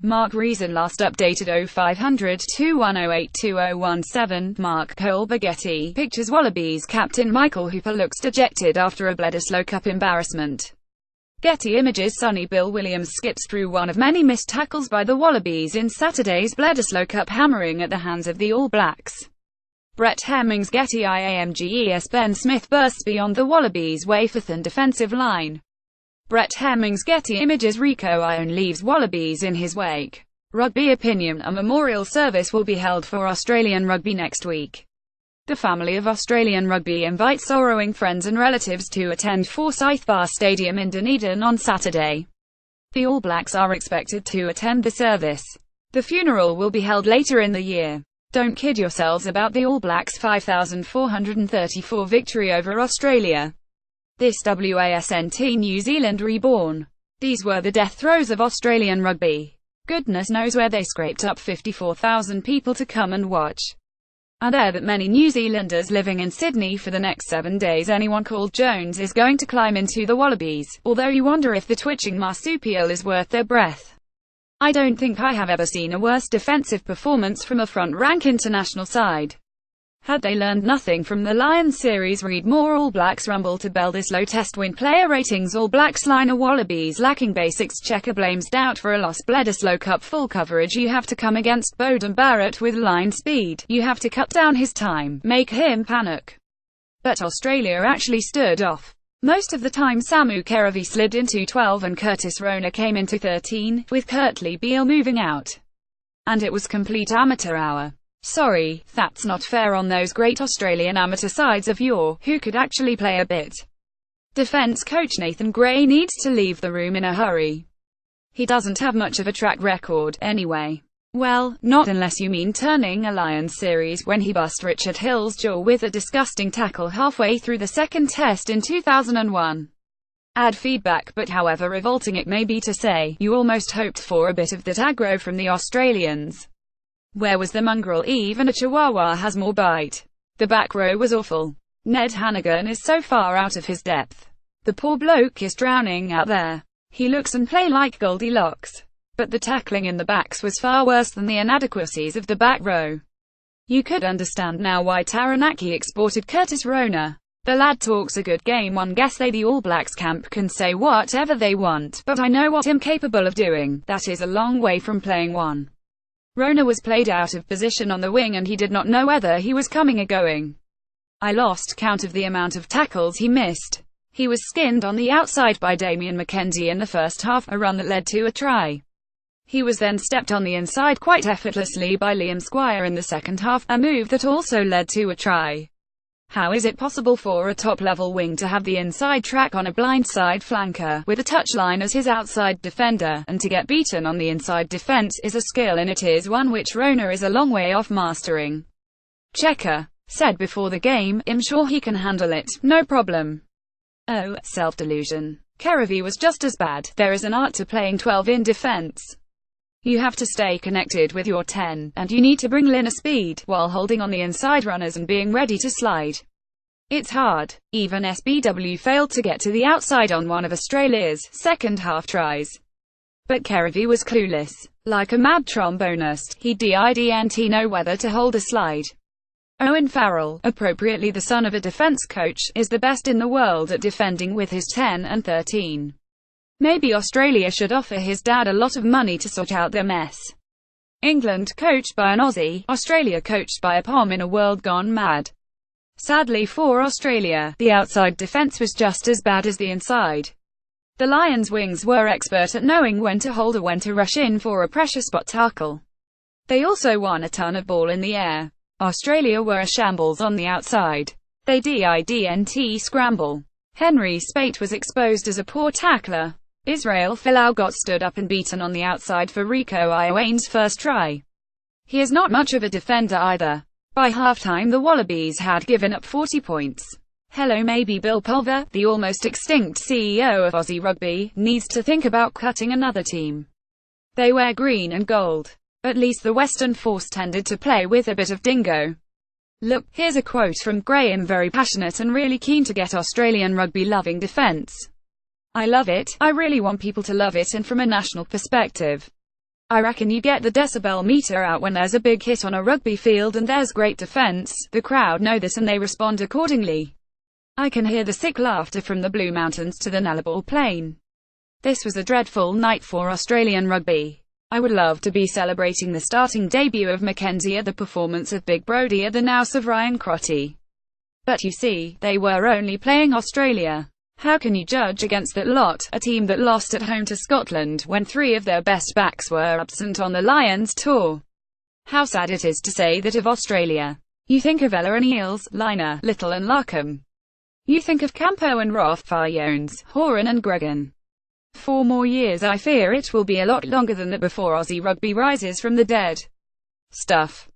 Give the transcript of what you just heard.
Mark Reason last updated 0500-2108-2017. Mark Colber Getty pictures. Wallabies captain Michael Hooper looks dejected after a Bledisloe Cup embarrassment. Getty images. Sonny Bill Williams skips through one of many missed tackles by the Wallabies in Saturday's Bledisloe Cup hammering at the hands of the All Blacks. Brett Hemmings. Getty IAMGES. Ben Smith bursts beyond the Wallabies' wafer-thin defensive line. Brett Hemmings. Getty images. Rico Ione leaves Wallabies in his wake. Rugby opinion. A memorial service will be held for Australian rugby next week. The family of Australian rugby invites sorrowing friends and relatives to attend Forsyth Bar Stadium in Dunedin on Saturday. The All Blacks are expected to attend the service. The funeral will be held later in the year. Don't kid yourselves about the All Blacks' 5,434 victory over Australia. This wasn't New Zealand reborn. These were the death throes of Australian rugby. Goodness knows where they scraped up 54,000 people to come and watch. And there that many New Zealanders living in Sydney for the next 7 days. Anyone called Jones is going to climb into the Wallabies, although you wonder if the twitching marsupial is worth their breath. I don't think I have ever seen a worse defensive performance from a front-rank international side. Had they learned nothing from the Lions series? Read more. All Blacks rumble to Bledisloe test win. Player ratings. All Blacks liner. Wallabies lacking basics. Checker blames doubt for a loss. Bledisloe Cup full coverage. You have to come against Beauden Barrett with line speed. You have to cut down his time, make him panic. But Australia actually stood off. Most of the time Samu Kerevi slid into 12 and Curtis Rona came into 13, with Kurtley Beale moving out. And it was complete amateur hour. Sorry, that's not fair on those great Australian amateur sides of yore, who could actually play a bit. Defence coach Nathan Gray needs to leave the room in a hurry. He doesn't have much of a track record, anyway. Well, not unless you mean turning a Lions series when he bust Richard Hill's jaw with a disgusting tackle halfway through the second test in 2001. Add feedback. But however revolting it may be to say, you almost hoped for a bit of that aggro from the Australians. Where was the mongrel? Even a chihuahua has more bite. The back row was awful. Ned Hannigan is so far out of his depth. The poor bloke is drowning out there. He looks and play like Goldilocks. But the tackling in the backs was far worse than the inadequacies of the back row. You could understand now why Taranaki exported Curtis Rona. The lad talks a good game. One guess the All Blacks camp can say whatever they want, but I know what I'm capable of doing. That is a long way from playing one. Rona was played out of position on the wing and he did not know whether he was coming or going. I lost count of the amount of tackles he missed. He was skinned on the outside by Damian McKenzie in the first half, a run that led to a try. He was then stepped on the inside quite effortlessly by Liam Squire in the second half, a move that also led to a try. How is it possible for a top-level wing to have the inside track on a blindside flanker, with a touchline as his outside defender, and to get beaten on the inside defense is a skill and it is one which Rona is a long way off mastering. Checker said before the game, I'm sure he can handle it, no problem. Oh, self-delusion. Kerevi was just as bad. There is an art to playing 12 in defense. You have to stay connected with your 10, and you need to bring linear speed, while holding on the inside runners and being ready to slide. It's hard. Even SBW failed to get to the outside on one of Australia's second half tries. But Kerevi was clueless. Like a mad trombonist, he didn't know whether to hold a slide. Owen Farrell, appropriately the son of a defence coach, is the best in the world at defending with his 10 and 13. Maybe Australia should offer his dad a lot of money to sort out their mess. England coached by an Aussie, Australia coached by a Pom in a world gone mad. Sadly for Australia, the outside defence was just as bad as the inside. The Lions wings were expert at knowing when to hold or when to rush in for a pressure spot tackle. They also won a ton of ball in the air. Australia were a shambles on the outside. They didn't scramble. Henry Spate was exposed as a poor tackler. Israel Folau got stood up and beaten on the outside for Rico Ioane's first try. He is not much of a defender either. By halftime the Wallabies had given up 40 points. Hello, maybe Bill Pulver, the almost extinct CEO of Aussie Rugby, needs to think about cutting another team. They wear green and gold. At least the Western Force tended to play with a bit of dingo. Look, here's a quote from Graham, very passionate and really keen to get Australian rugby loving defence. I love it, I really want people to love it, and from a national perspective. I reckon you get the decibel meter out when there's a big hit on a rugby field and there's great defense. The crowd know this and they respond accordingly. I can hear the sick laughter from the Blue Mountains to the Nullarbor Plain. This was a dreadful night for Australian rugby. I would love to be celebrating the starting debut of Mackenzie at the performance of Big Brodie at the nous of Ryan Crotty. But you see, they were only playing Australia. How can you judge against that lot, a team that lost at home to Scotland when 3 of their best backs were absent on the Lions tour? How sad it is to say that of Australia. You think of Ella and Eales, Liner, Little and Larkham. You think of Campo and Roth, Farjones, Horan and Gregan. 4 more years. I fear it will be a lot longer than that before Aussie rugby rises from the dead. Stuff.